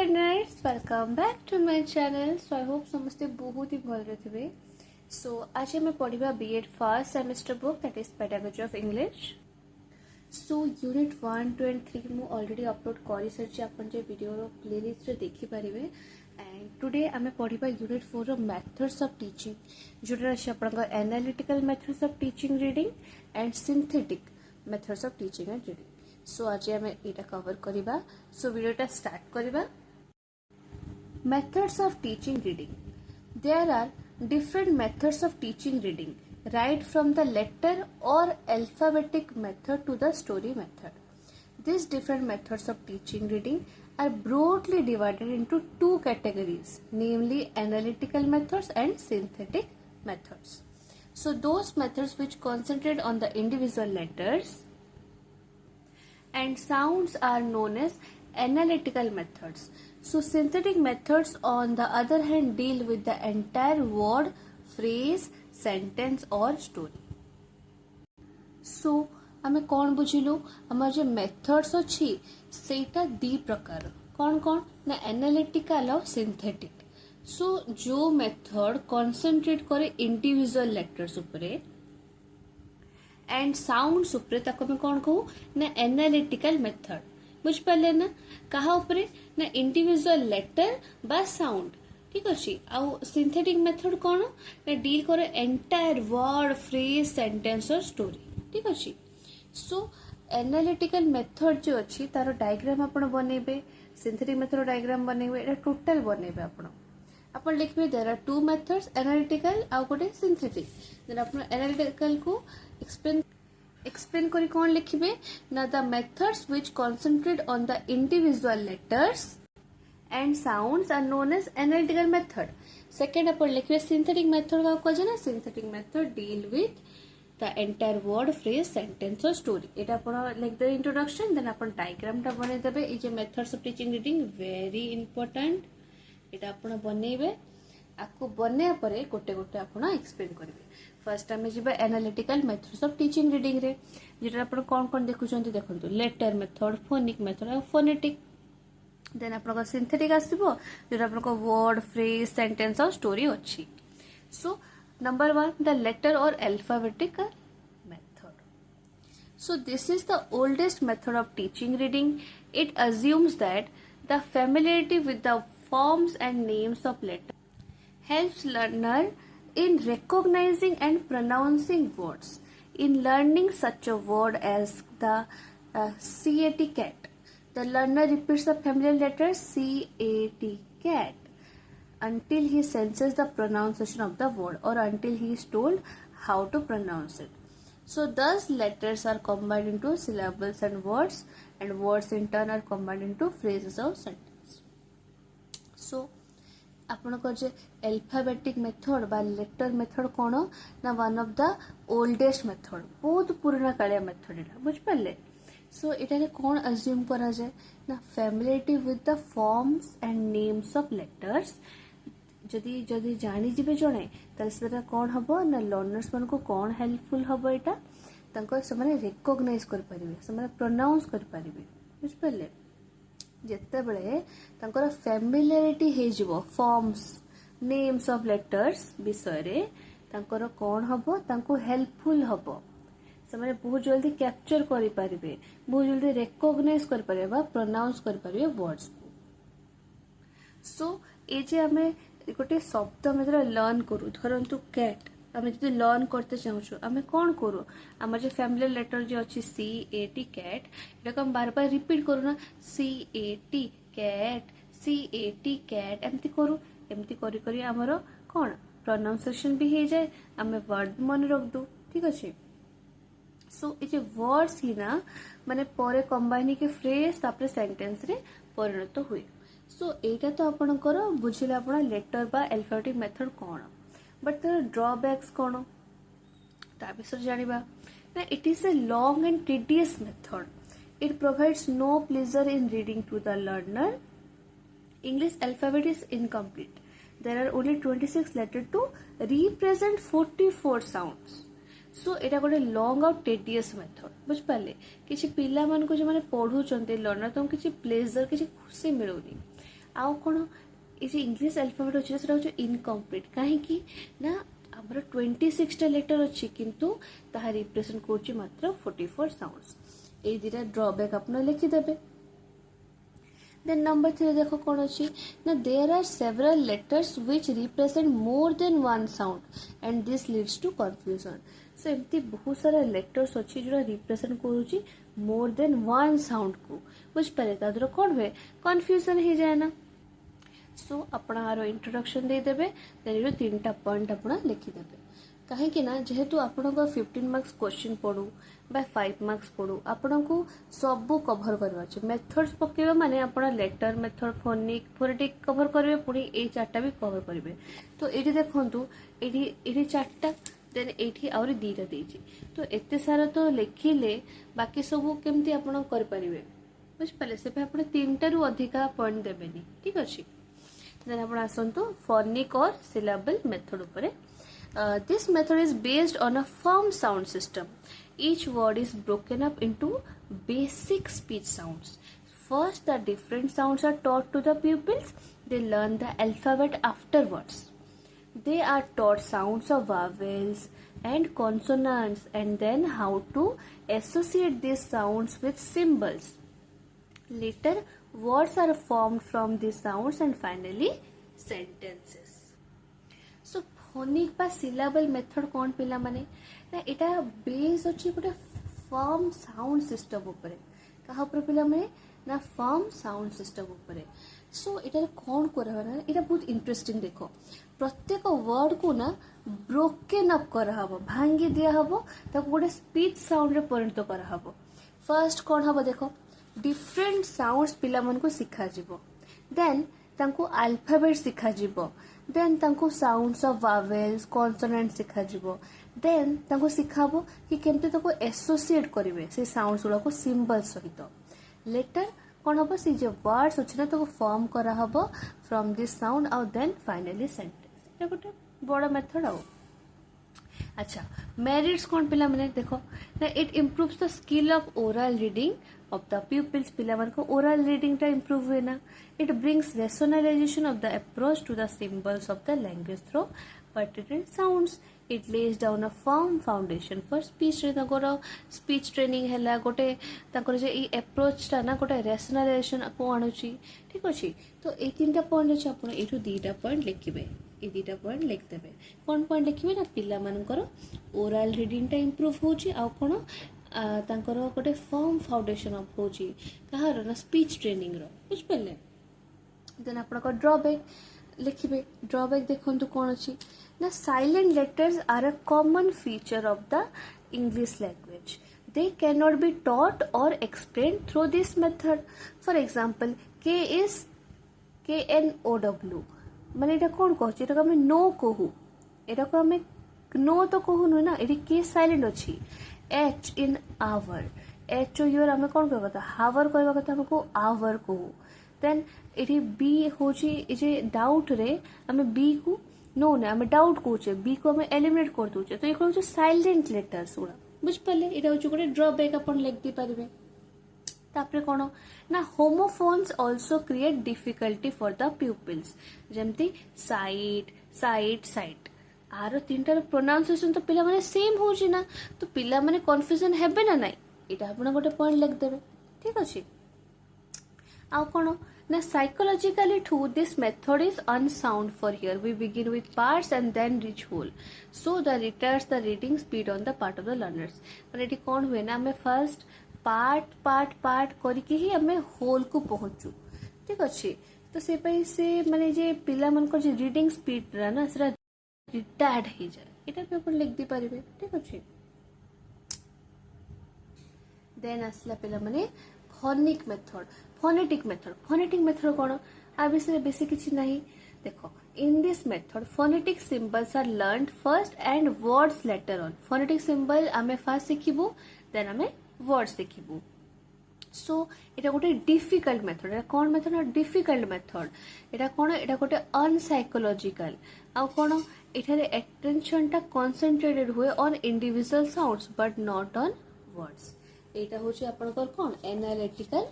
learners, welcome back to my channel. So I hope समस्ते बहुत ही भल रहे थे. So आज हमें पढ़िबा B.Ed first semester book, that is Pedagogy of English. So unit 1, 2 and 3 ମୁଁ already upload କରି सारछि. आपण जे वीडियो रो प्लेलिस्ट रे देखि परिबे. And today हमें पढ़िबा unit 4 row methods of teaching, जोटा अछि आपनका analytical methods of teaching reading and synthetic methods of teaching and reading. So आज हमें एटा कवर करिबा. So वीडियो टा स्टार्ट करिबा. Methods of teaching reading. There are different methods of teaching reading, right from the letter or alphabetic method to the story method. These different methods of teaching reading are broadly divided into two categories, namely analytical methods and synthetic methods. So those methods which concentrate on the individual letters and sounds are known as analytical methods. So synthetic methods on the other hand deal with the entire word, phrase, sentence or story. So आमे कौन बुझिलु हमर जे methods अछि सेटा दी प्रकार कौन ना analytical और synthetic. सो जो मेथड कंसंट्रेट करे इंडिविजुअल लेटर्स उपरे एंड साउंड्स उपरे ताको में कौन कहू ना एनालिटिकल मेथड. बुझ पाले ना कहा उपरे ना इंडिविजुअल लेटर बा साउंड. ठीक अछि. आउ सिंथेटिक मेथड कौन ना डील करे एंटायर वर्ड, फ्रेज, सेंटेंस और स्टोरी. ठीक अछि. सो एनालिटिकल मेथड जो अछि तारो डायग्राम आपण बनेबे, सिंथेटिक मेथड डायग्राम बनेबे, एटा टोटल बनेबे आपण लिखबे there are two methods analytical आ गोटे सिंथेटिक. देन आपण एनालिटिकल को एक्सप्लेन करी कौन लिखिबे ना the methods which concentrate on the individual letters and sounds are known as analytical method. Second अपन लिखिबे सिंथेटिक मेथड का को ना synthetic method deal with the entire word, phrase, sentence और स्टोरी. एटा अपन लिख दे इंट्रोडक्शन. देन अपन डायग्राम टा बने देबे. ई जे methods of teaching reading very important. एटा अपन बनेबे. आपको बने परे गोटे गोटे आपण एक्सप्लेन करिवे. फर्स्ट आमे जिबा analytical methods of teaching reading रे जेटा आपण कोन देखुचंती देखंतु लेटर मेथड, फोनिक मेथड और फोनेटिक. देन आपण सिंथेटिक आसीबो जेटा आपण वर्ड, फ्रेज, सेंटेंस और स्टोरी अछि. सो नंबर 1 द लेटर और alphabetical method. So this is the oldest method of teaching reading. It assumes that the familiarity with the forms and names of letters helps learner in recognizing and pronouncing words. In learning such a word as the CAT cat, the learner repeats the familiar letter CAT cat until he senses the pronunciation of the word or until he is told how to pronounce it. So thus letters are combined into syllables and words in turn are combined into phrases or sentences. So आपनको जे alphabetic method बा letter method कोन ना one of the oldest method, बहुत पुराना Kaliya method एटा. बुझ पाले. सो एटा रे कोन अज्यूम करा जाय ना familiarity with the forms and names of letters. जदी जदी जानि जिबे जणे त सेटा कोन हबो ना लर्नर्स मन को कोन हेल्पफुल हबो. एटा तांको समाने रिकॉग्नाइज कर परिबे, समाने प्रोनाउंस कर परिबे. बुझ पाले. जेते बेले तांकर फैमिलियरिटी हे जिवो फॉर्म्स, नेम्स ऑफ लेटर्स विषय रे तांकर कोन हबो तांको हेल्पफुल हबो. समाने बहुत जल्दी कैप्चर करि परिबे, बहुत जल्दी रिकॉग्नाइज कर परिबे बा प्रोनाउंस कर परिबे वर्ड्स को. सो ए जे हमें गोटे शब्द में लर्न करू धरंतु कैट आमे जदि लर्न करते चाहूँ आमे कौन करू आम जो फैमिली लेटर जो अच्छी CAT कैट एटा हम बार बार रिपीट करू ना CAT कैट CAT कैट एमती करू. एमती करी करी हमर कौन प्रोनाउंसिएशन भी हो जाए, आमे वर्ड मन रख दू. ठीक अच्छे. सो ये वर्ड्स ही ना माने परे कंबाइन के फ्रेज तापर सेंटेंस रे परिणत हुए. सो एटा तो आपनकर बुझिले आपण लेटर बा अल्फाबेटिक मेथड कोन. बट तर ड्रॉबैक्स कौन ता विषय जानिबा ना. It is a long and tedious method. It provides no pleasure in reading to the learner. English alphabet is incomplete. There are only 26 letter to represent 44 sounds. So एटा गोटे long और tedious method. बुझ पाले. किछि पिला मान को जे माने पढु चंते लर्नर तो किछि प्लेजर किछि खुशी मिलुनी. आउ कौन ये इंग्लिश अल्फाबेट अच्छे से इनकम्प्लीट कहीं ना आमर 26 लेटर अच्छी किंतु ताहा रिप्रेजेंट करुच्ची मात्र 44 साउंड्स ये दुटा ड्रॉबैक आपन लिखिदेवे देन नंबर 3 देखो कौन अच्छी ना there are several letters which represent more than one sound and this leads to confusion so एमती बहुत सारा लेटर्स अच्छी जो रिप्रेजेंट करुच्ची मोर देन वन साउंड को बुझ पारे तादर कौन हुए कंफ्यूजन हो जाए ना सो आपण आरो इंट्रोडक्शन दे देबे देन यो तीनटा पॉइंट आपण लिखिदेबे कहीं ना जेहेतु आपण 15 मार्क्स क्वेश्चन पढ़ू बा 5 मार्क्स पढ़ू आपण को सब कवर करवा अछि मेथड्स पकेबा माने आपण letter method phonic phonetic cover करबे पुनी ए चारटा भी कवर करबे तो एठी देखंतु एठी चारटा देन एठी आउरी दीटा देछि तो एते सारा तो लिखिले बाकी सब केमती आपण कर परिबे बुझ पले से आपण तीनटा रु अधिका पॉइंट देबेनी ठीक अछि देन आपण आसंतु फोनिक और सिलेबल मेथड उपरे this method is based on a firm sound system each word is broken up into basic speech sounds first the different sounds are taught to the pupils they learn the alphabet afterwards they are taught sounds of vowels and consonants and then how to associate these sounds with symbols later words are formed from these sounds and finally sentences so phonic बा syllable method कौन पिला माने ना एटा base अछि गोटे firm sound system ऊपर कहा ऊपर पिला माने ना फर्म साउंड सिस्टम ऊपर सो एटा कौन करबा ना एटा बहुत इंटरेस्टिंग देखो प्रत्येक वर्ड को ना ब्रोकन अप करा हबो भांगी दिया हबो ताको गोटे स्पीच साउंड रे परिणत करा हबो फर्स्ट कौन हबो देखो डिफरेंट साउंड्स पिला मन को सिखा जिवो देन तांको अल्फाबेट सिखा जिवो देन तांको साउंड्स ऑफ वावेल्स कॉन्सोनेंट सिखा जिवो देन तांको सिखाबो कि केमते ताको एसोसिएट करिवे से साउंड्स गुला को सिंबल सहित लेटर कोन हबो से जे वर्ड्स अछि ना ताको फॉर्म करा हबो फ्रॉम दिस साउंड और देन फाइनली सेंटेंस एटा गोटे बड़ा मेथड आउ अच्छा मेरिट्स कौन पिला माने देखो ना it improves the skill of oral reading of the pupils पिला मन को oral reading टा improve हुए ना it brings rationalization of the approach to the symbols of the language through particular sounds it lays down a firm foundation for speech रे ताकोर speech training हैला गोटे ताकोर जे ई approach टा ना गोटे rationalization को आणुची ठीक अछि तो ए तीनटा पॉइंट अछि आपण एठु दीटा पॉइंट लिखिबे ए दीटा पॉइंट लिख देबे कोन पॉइंट लिखिबे ना पिला मनकर oral reading टा improve होची आ कोन तांकर गोटे फर्म फाउंडेशन ऑफ होची कहार ना स्पीच ट्रेनिंग रो बुझ पले देन आपण को ड्रॉबैक लिखिबे ड्रॉबैक देखंतु कोन अछि ना silent letters are a common feature of the English language they cannot be taught or explained through this method for example k is know माने एटा कोन कहछि एटा हम नो कहू एटा को हम नो तो कहू न ना एटी के साइलेंट अछि H in hour H यूर आम कौन कह कथा हावर कहवा कथा हमको आवर कहू देन एटी बी होची जे डाउट रे आम बी को नो ना आम डाउट कहूचे बी को आम एलिमिनेट कर दूचे तो ये कहूचे साइलेंट लेटर्स गुड़ा बुझ पाले एटा होची गोटे ड्रॉबैक अपन लिख दी पारिबे तापरे कोन ना homophones also create difficulty for the pupils जेमती साइट साइट साइट आरो तीनटार प्रोनाउंसिएशन तो पिला माने सेम होची ना तो पिला माने कंफ्यूजन हेबे ना नाही एटा आपण गोटे पॉइंट लिख देबे ठीक अछि आ कोन ना psychologically too this method is unsound for here we begin with parts and then reach whole so the retards the reading speed on the part of the learners माने एटी कोन हुए ना हमें फर्स्ट पार्ट पार्ट पार्ट करके ही हमें whole को पहुंचू ठीक अछि तो से पई से माने जे पिला मन को जे रीडिंग स्पीड रा ना सेरा रिटार्ड हो जाए एटा पे अपन लिख दी पारिबे ठीक अछि देन असला पिला माने फोनिक मेथड फोनेटिक मेथड कोन आ विषय बेसी किछि नाही देखो in this method phonetic symbols are learned first and words later on phonetic symbol आमे फर्स्ट सिखिबो देन आमे वर्ड्स सिखिबो सो एटा गोटे डिफिकल्ट मेथड एटा कोन मेथड डिफिकल्ट मेथड एटा कोन एटा गोटे अनसाइकोलॉजिकल आ कोन एठारे अटेंशन टा कंसंट्रेटेड हुए on individual sounds but not on words एटा होची आपनकर कोन एनालिटिकल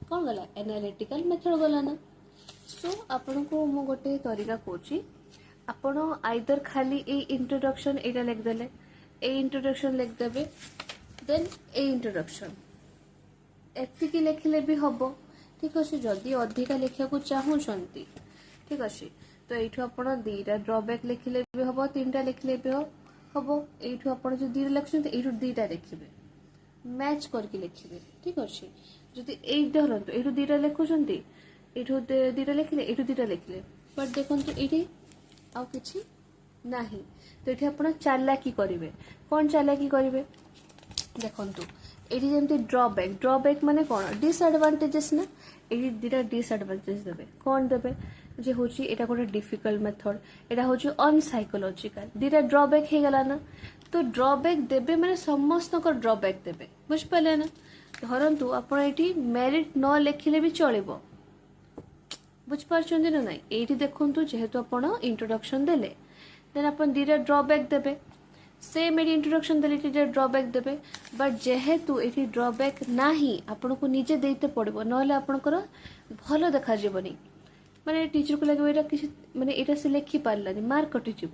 कोन गला एनालिटिकल मेथड गला ना सो आपन को मु गोटे तरीका कहूँ आपण आइदर खाली ए इंट्रोडक्शन एटा लिखदेले ए इंट्रोडक्शन लिखदेवे देन ए इंट्रोडक्शन एतिकी लिखिले भी हम ठीक अच्छे जदि अधिका लिखा चाहूँगी ठीक अच्छे तो यू आपड़ दीटा ड्रबैक लिखिले भी हम 3टा लिखिले भी हम यू आप जो 2टा लिखुं यू 2टा लिखे मैच करके लिखे ठीक अच्छे जदि ये धरतु यू 2टा लिखुंट यू 2टा लिखिले यू 2टा लिखिले बट देखो ये आउ कि ना तो ये आप चालाकी करेंगे कौन चालाकी करेंगे देखु ये जमी ड्रबैक माने कौन डिसएडवांटेजेस ना ये 2टा डिसएडवांटेज देवे कौन देवे जे हूँ यहाँ गोटे डिफिकल्ट मेथड यहाँ हूँ अनसाइकोलॉजिकल 2टा ड्रबैक हो गला ना तो ड्रबैक देवे माने समस्त ड्रबैक देवे बुझिपारे ना धरतु आप मेरिट न लिखिले भी चलो बुझिपार ना ना ये देखु जेहेतु आप इंट्रोडक्शन देले देन आप 2टा ड्रबैक देवे सेम ये इंट्रोडक्शन देले 2टा ड्रबैक देवे बट जेहेतु ये ड्रबैक ना आपन को निजे देते पड़ो ना आपंकर भल देखा माने टीचर को लगे ये किसी माने ये से लिखि पार्लानी मार्क कटिज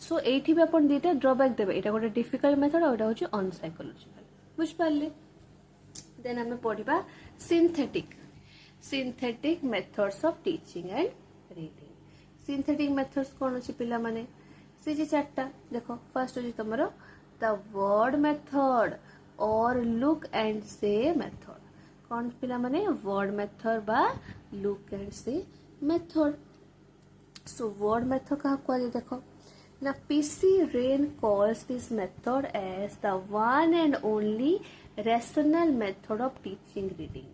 सो ये भी आप 2टा ड्रबैक देवे यहाँ गोटे डिफिकल्ट मेथड और हूँ अनसाइकोलॉजिकल बुझिपारे देन आम पढ़ा synthetic methods of teaching and reading synthetic methods कौन अच्छे पिला माने से 4टा देखो फर्स्ट हूँ तुम द वर्ड मेथड और लुक एंड से मेथड कौन पिला माने वर्ड मेथड बा look and say method so word method क्या कह देखो ना P C Wren calls this method as the one and only rational method of teaching reading.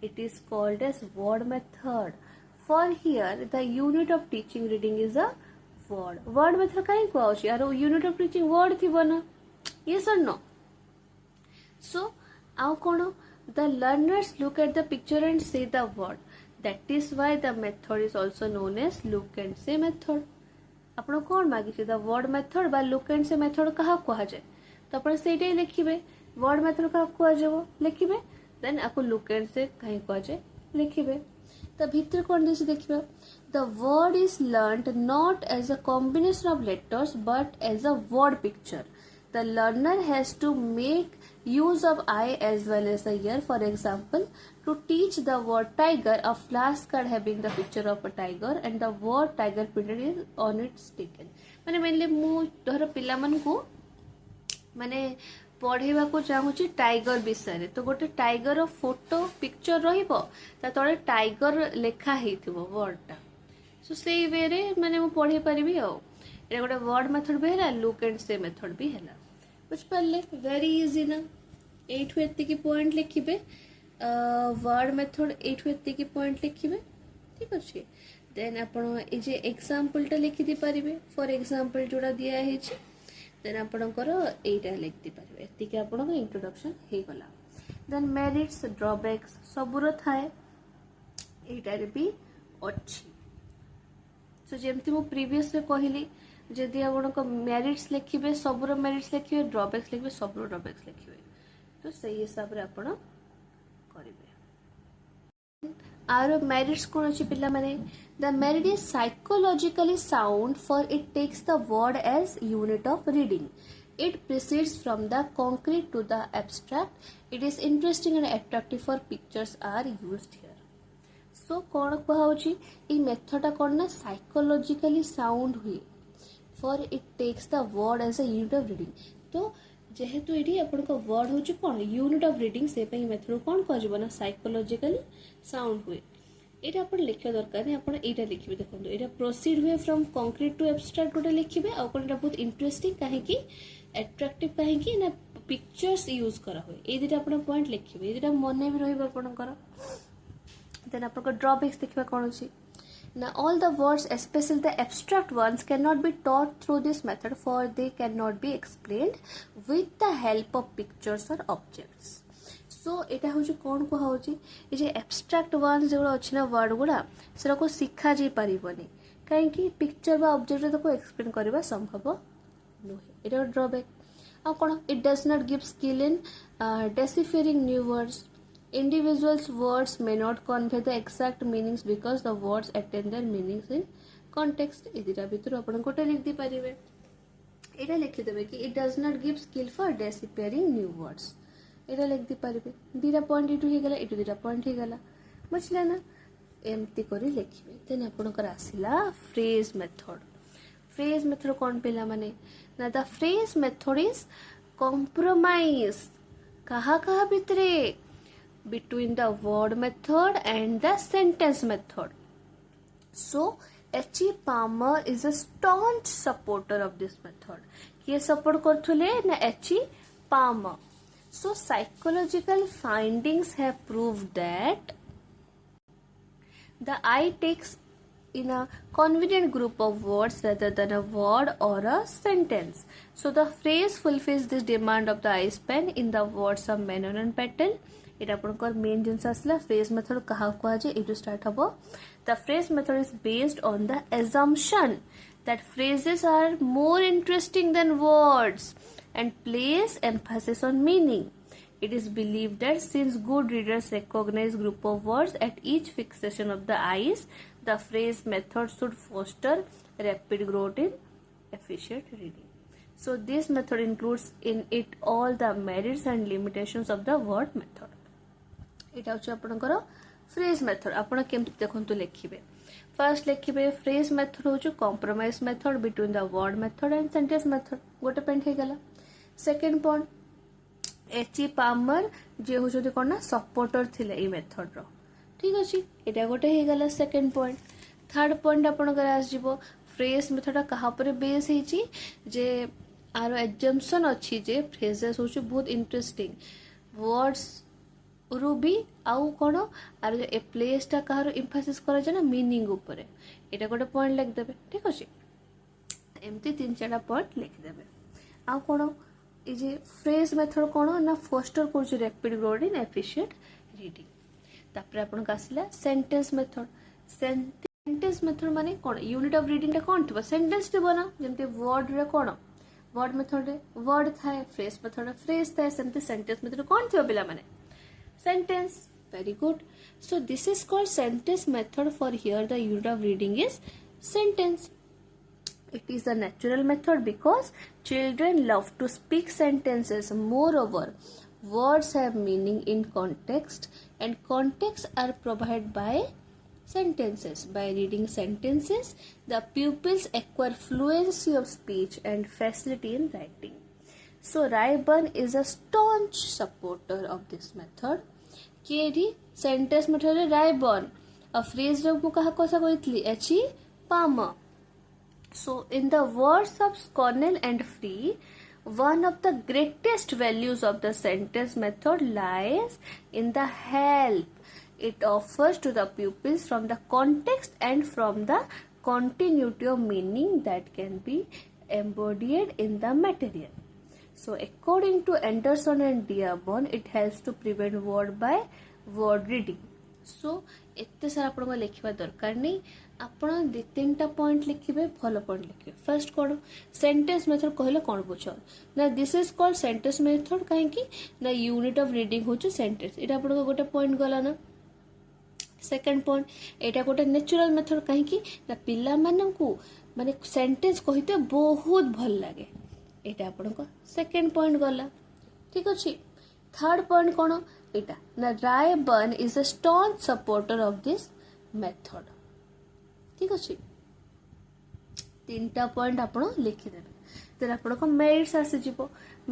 It is called as word method. For here, the unit of teaching reading is a word. Word method कहीं कहूँ यार unit of teaching word थी बना yes or no? So आउ कौन the learners look at the picture and say the word. That is why the method is also known as look and say method. ଆପଣ कौन मागिছে the word method बा look and say method कहा कहा जाए तो आप सेटा ही लिखिबे वर्ड मेथड क्या कह लिखे देन आपको लुक एंड से कहीं कह लिखे तो भितर कौन देसी देखिए the word is learned not as a combination of letters but as a word picture the learner has to make use of eye as well as the ear. For example, to teach the word tiger, a flashcard having the picture of a tiger and the word tiger printed is on its taken. माने mainly मु धर पिला मन को माने पढ़ेवा को चाहूँगी tiger विषय तो गोटे टाइगर फोटो पिक्चर रहिबो ता तळे टाइगर लेखा हेथिबो वर्डटा सो सेई वे रे माने मु पढ़े परिबी आ एटा गोटे वर्ड मेथड भी हैला लुक एंड से मेथड भी हैला बुझ पाले वेरी इजी ना एठु एत्ती की पॉइंट लिखिबे वर्ड मेथड एठु एत्ती की पॉइंट लिखिबे ठीक अछि देन आपण ए जे एग्जांपल टा लिखि दि परिबे फॉर एग्जांपल जोड़ा दिया है छी देन आपणकर एटा लिख दी पारे एतिके आपणक इंट्रोडक्शन हे गला देन मेरिट्स ड्रॉबैक्स सबुर थाए एटा रे भी अछि सो जेमति मु प्रीवियस रे कहली जदि आपणक मेरिट्स लिखिबे सबुर मेरिट्स लिखिबे ड्रॉबैक्स लिखिबे सबुर ड्रॉबैक्स लिखिबे तो सही हिसाब रे आपण करिवे आरो मेरिट्स कौन अच्छी पिला माने the merit is psychologically sound for it takes the word as unit of reading it proceeds from the concrete to the abstract it is interesting and attractive for pictures are used here so कौन कहउची ई method कौन ना psychologically sound हुए for it takes the word as a unit of reading तो जेहेतु ये आपण वर्ड हूँ कौन यूनिट ऑफ रीडिंग से मेथड कौन कह साइकोलॉजिकली साउंड हुए यहाँ आप लिखा दरकार नहीं आप लिखे देखो यहाँ प्रोसीड हुए फ्रॉम कॉन्क्रीट टू एब्स्ट्रैक्ट गोटे लिखे आ बहुत इंटरेस्टिंग कहीं एट्रैक्टिव कहीं ना पिक्चर्स यूज करा हुए ये दुटा आप पॉइंट लिखे ये दुटा मन भी रहा देन आप ड्रॉबैक्स देखा कौन अच्छी Now all the words, especially the abstract ones, cannot be taught through this method for they cannot be explained with the help of pictures or objects. So एटा हूँ कौन कह ये जे abstract ones जो अच्छी ना word गुड़ा से शिखा जा पारिबनी कहीं पिक्चर बा ऑब्जेक्ट तो एक्सप्लेन करबा संभव नुहे एटा ड्रॉबैक आ कौन it does not give skill in deciphering new words Individuals words may not convey the exact meanings because the words attain their meanings in context. ए दिटा भितर आपण गोटे लिख दी परिबे. एटा लिखि देबे कि it does not give skill for deciphering new words. एटा लिख दी परिबे. दिटा पॉइंट इटु हे गला, इटु दिटा पॉइंट हे गला. बुझला ना? एमती करी लिखिबे. देन आपनकर आसिला phrase method. Phrase method कोन पिला माने ना the phrase method is compromise कहा कहा भितरे between the word method and the sentence method. So H.E. Palmer is a staunch supporter of this method. किए support करथुले ना H.E. Palmer. So psychological findings have proved that the eye takes in a convenient group of words rather than a word or a sentence. So the phrase fulfills this demand of the eye span in the words of Menon and Patel. এটা আপনার main জিনিস আসলে phrase method কাহা কুহাযাଏ এটু start হব. The phrase method is based on the assumption that phrases are more interesting than words and place emphasis on meaning. It is believed that since good readers recognize group of words at each fixation of the eyes, the phrase method should foster rapid growth in efficient reading. So this method includes in it all the merits and limitations of the word method. এটা হচ্ছে আপনার phrase method. আপনারা কেমতি দেখন্তু লিখিবে. First লিখিবে phrase method হচ্ছে compromise method between the word method and sentence method. গোটে পয়েন্ট হয়ে গেল. Second point H.E. Palmer যে হচ্ছে কোন না সপোর্টর থিলে এই মেথড র. ঠিক আছে, এটা গোটে হয়ে গেল সেকেন্ড পয়েন্ট. থার্ড পয়েন্ট আপনার আসিব ফ্রেজ মেথডটা কাহা উপরে বেস হইছি যে আর এজম্পশন ଅଛି যে ফ্রেজেস হচ্ছে বহুত ইন্টারেস্টিং ওয়ার্ডস রুবি আউ কোন আর এ প্লেসটা কাহার এমফাসিস করা যায় না মিনিং উপরে. এটা গোটে পয়েন্ট লিখ দেবে. ঠিক আছে, এমতি তিন চারটা পয়েন্ট লিখি দেবে. আউ কোন এই যে ফ্রেজ মেথড কোন না ফস্টার করছে rapid growth in efficient reading. তারপরে আপনার আসলে সেন্টেন্স মেথড. সেন্টেন্স মেথড মানে কোন यूनिट ऑफ रीडिंग টা কোন থিবা সেন্টেন্স থিব না. যেমতি ওয়ার্ড রে কোন ওয়ার্ড মেথড রে ওয়ার্ড থায়, ফ্রেজ মেথড রে ফ্রেজ থায়, সেমতি সেন্টেন্স মেথড কোন থিব পিলা মানে sentence. Very good. So this is called sentence method. For here the unit of reading is sentence. It is a natural method because children love to speak sentences. Moreover, words have meaning in context and contexts are provided by sentences. By reading sentences, the pupils acquire fluency of speech and facility in writing. So Rayburn is a staunch supporter of this method. KD sentence method रे Ryburn a phrase रो मु कहा cosa कहितली H.E. Palmer. So in the words of Cornell and Free, one of the greatest values of the sentence method lies in the help it offers to the pupils from the context and from the continuity of meaning that can be embodied in the material. So according to Anderson and Dearborn, it helps to prevent word by word reading. So एत्ते सारा आपन लिखिबा दरकार नहीं. आपन दे तीनटा point लिखिबे, भलो point लिखिबे. First कोन sentence method कहले कोन बुझो ना. This is called sentence method काहे कि ना यूनिट ऑफ रीडिंग होचे सेंटेंस. एटा आपन गोटे पॉइंट गला ना. सेकंड पॉइंट एटा गोटे नेचुरल मेथड काहे कि ना पिला माननकू माने सेंटेंस कहिते बहुत भल लागे. এটা আপনার সেকেন্ড পয়েন্ট গলা. ঠিক আছে, থার্ড পয়েন্ট কোন এটা না Rayburn is a strong supporter of this method. ঠিক আছে, তিনটা পয়েন্ট আপন লিখিদেবে. দেন আপনার মেরিটস আসিଯିବ.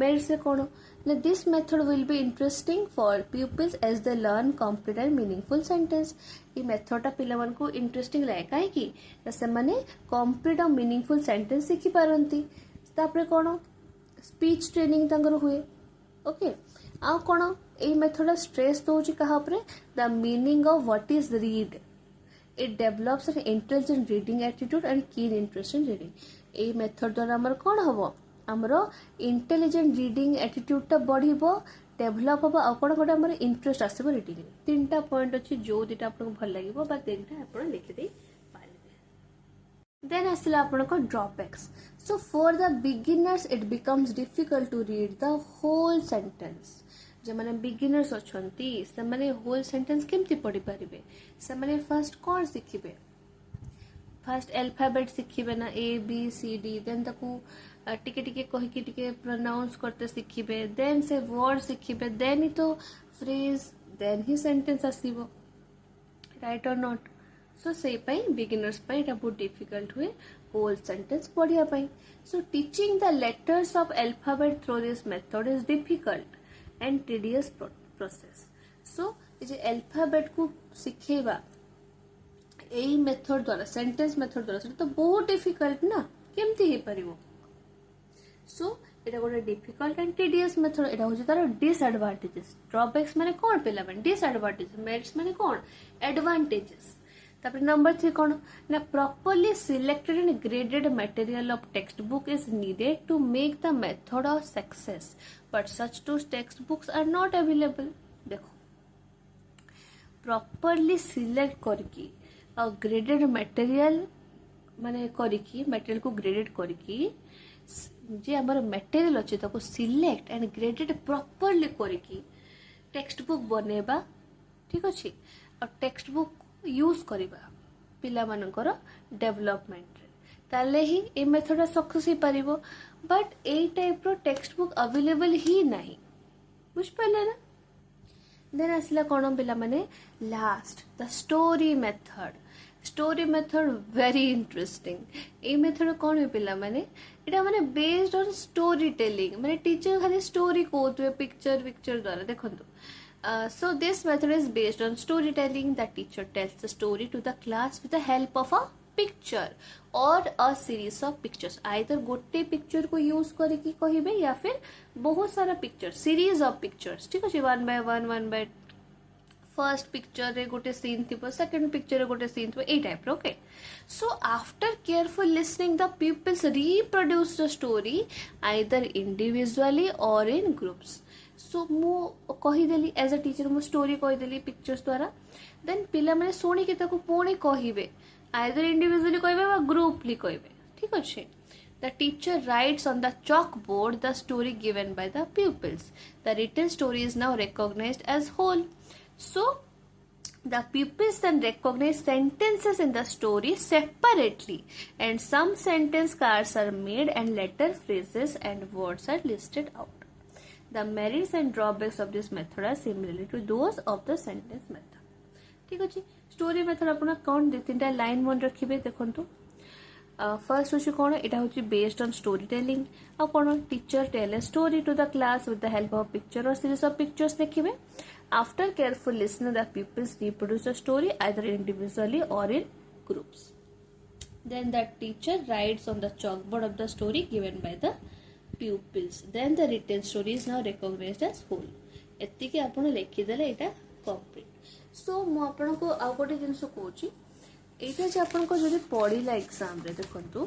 মেরিটস কোন না this method will be interesting for peoples as they learn complete and meaningful sentence. এই মেথডটা পিলাମାନଙ୍କୁ ইন্টারেস্টিং লাগে কাହିଁକି ନା ସେମାନେ କମ୍ପ୍ଲିଟ ଆଉ ମିନିଂଫୁଲ ସେଣ୍ଟେନ୍ସ ଶିଖି ପାରନ୍ତି. तापरे कोन स्पीच ट्रेनिंग तंगर हुए. ओके, आ कोन ए मेथड स्ट्रेस दोची कहा उपरे the meaning of what is read. It develops an intelligent reading attitude and keen interest in reading. ए मेथड द्वारा हमर कोन हबो हमरो इंटेलिजेंट रीडिंग एटीट्यूड ता बढ़िबो, डेवलप हबो आ कोन कोन हमर इंटरेस्ट आसीबो रीडिंग. तीनटा पॉइंट अछि जो दिटा आपन भल लागिबो बा तीनटा आपन लिखि दे. Then asila apanako drawbacks. So for the beginners it becomes difficult to read the whole sentence. जो माने बिगिनर्स अछंती से माने होल सेंटेंस केमती पढ़ी पारिबे से माने फर्स्ट कोन सिखिबे फर्स्ट अल्फाबेट सिखिबे ना A B C D then ताकू टिके टिके कहि के टिके प्रोनाउंस करते सिखिबे देन से वर्ड सिखिबे देन ही तो फ्रेज देन ही सेंटेंस आसीबो राइट और नॉट सो से पई बिगिनर्स पई एटा बहुत डिफिकल्ट हुए होल सेंटेंस पढ़िया पई so teaching the letters of alphabet through this method is difficult and tedious process so J alphabet को सिखेबा एई मेथड द्वारा सेंटेंस मेथड द्वारा तो बहुत डिफिकल्ट ना केमती हे परिबो सो एटा गोटे डिफिकल्ट एंड टीडियस मेथड एटा होची तार डिसएडवांटेजेस ड्रॉबैक्स माने कोन पेला माने डिसएडवांटेजेस मेरिट्स माने कोन एडवांटेजेस तापर नंबर 3 कोन ना properly selected and graded material of text book is needed to make the method of success but such two text books are not available देखो प्रॉपर्ली सिलेक्ट करकी और ग्रेडेड मटेरियल माने करकी material को graded करकी जे हमर मटेरियल अछि ताको सिलेक्ट एंड ग्रेडेड प्रॉपर्ली करकी टेक्स्ट बुक बनेबा ठीक अछि और टेक्स्ट बुक यूज करबा पिला मानकर डेवलपमेंट रे ताले ही ए मेथड सक्सेस ही परिबो बट ए टाइप रो टेक्स्ट बुक अवेलेबल ही नहीं बुझ पले ना देन असला कोन पिला माने last the story method very interesting ए मेथड कोन है पिला माने एटा माने बेस्ड ऑन स्टोरी टेलिंग माने टीचर खाली स्टोरी कोतवे पिक्चर द्वारा देखंतु so this method is based on storytelling. The teacher tells the story to the class with the help of a picture or a series of pictures. Either गोटे picture को use करके कहिबे या फिर बहुत सारा picture series of pictures ठीक अछि one by first picture रे गोटे scene थिबो second picture रे गोटे scene थिबो ए type row okay. So after careful listening the pupils reproduce the story either individually or in groups. सो मु कहीदेली एज अ टीचर मु स्टोरी कहीदेली पिक्चर्स द्वारा देन पिला माने सुनी के ताको पुणी कहिबे आइदर इंडिविजुअली कहिबे बा ग्रुपली कहिबे ठीक अछि the teacher writes on the chalk board the story given by the pupils the written story is now recognized as whole so the pupils then recognize sentences in the story separately and some sentence cards are made and letter phrases and words are listed out. The merits and drawbacks of this method are similar to those of the sentence method. ठीक अछि story method आपन कोन दे तीनटा line मन रखिबे देखंतु first होची कोन एटा होची बेस्ड ऑन स्टोरी टेलिंग आ कोन teacher tell a story to the class with the help of picture और सीरीज ऑफ पिक्चर्स देखिबे after careful listening the pupils reproduce the story either individually or in groups then the teacher writes on the chalkboard of the story given by the pupils then the written story is now recognized as whole एत्ति के आपण लेखि देले एटा complete so मु आपण को आ गोटे जिंस कोची एटा जे आपण को जदी पढिला एग्जाम रे देखंतु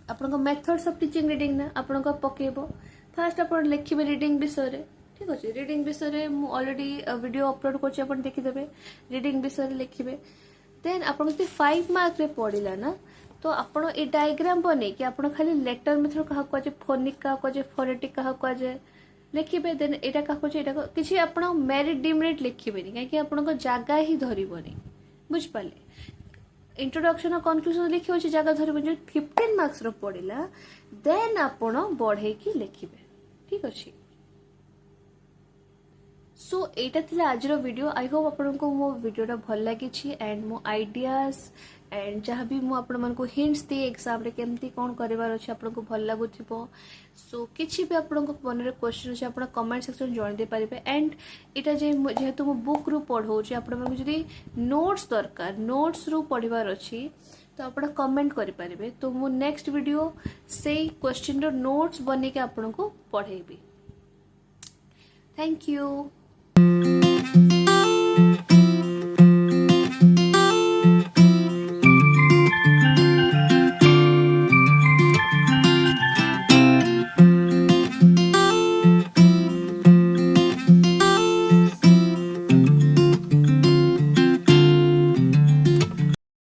आपण को मेथड्स ऑफ टीचिंग रीडिंग ना आपण को पकेबो फर्स्ट आपण लेखिबे रीडिंग विषय रे ठीक अछि रीडिंग विषय रे मु ऑलरेडी वीडियो अपलोड करछि आपण देखि देबे रीडिंग विषय रे लेखिबे देन आपण जदी 5 मार्क रे पढिला ना तो आपण ए डायग्राम बने कि आपण खाली लेटर मेथड कहा कोजे फोनिक कहा कोजे फोनेटिक कहा कोजे लिखिबे देन एटा कहा कोजे एटा किछि आपण मेरिट डिमेरिट लिखिबेनी काहे कि आपण को जागा ही धरिबोनी बुझ पाले इंट्रोडक्शन और कंक्लूजन लिखियो छै जागा धरिबो जे 15 मार्क्स रो पडिला देन आपण बढ़े की लिखिबे ठीक अछि सो एटा थिला आज रो वीडियो आई होप आपण को मो वीडियो भल लागी छी एंड मो आइडियाज एंड जहाँ भी मु आपण मन को हिंट्स दे एग्जाम रे केमती कोन करबार अछि आपण को भल लागुथिबो सो किछि भी आपण को मन रे क्वेश्चन अछि आपण कमेंट सेक्शन जॉइन दे परिबे एंड एटा जे जेहेतु मु बुक रु पढौ छी आपण मन जदी नोट्स दरकार नोट्स रु पढिबार अछि तो आपण कमेंट करि परिबे तो मु नेक्स्ट वीडियो से क्वेश्चन रो नोट्स बने के आपण को पढेबी थैंक यू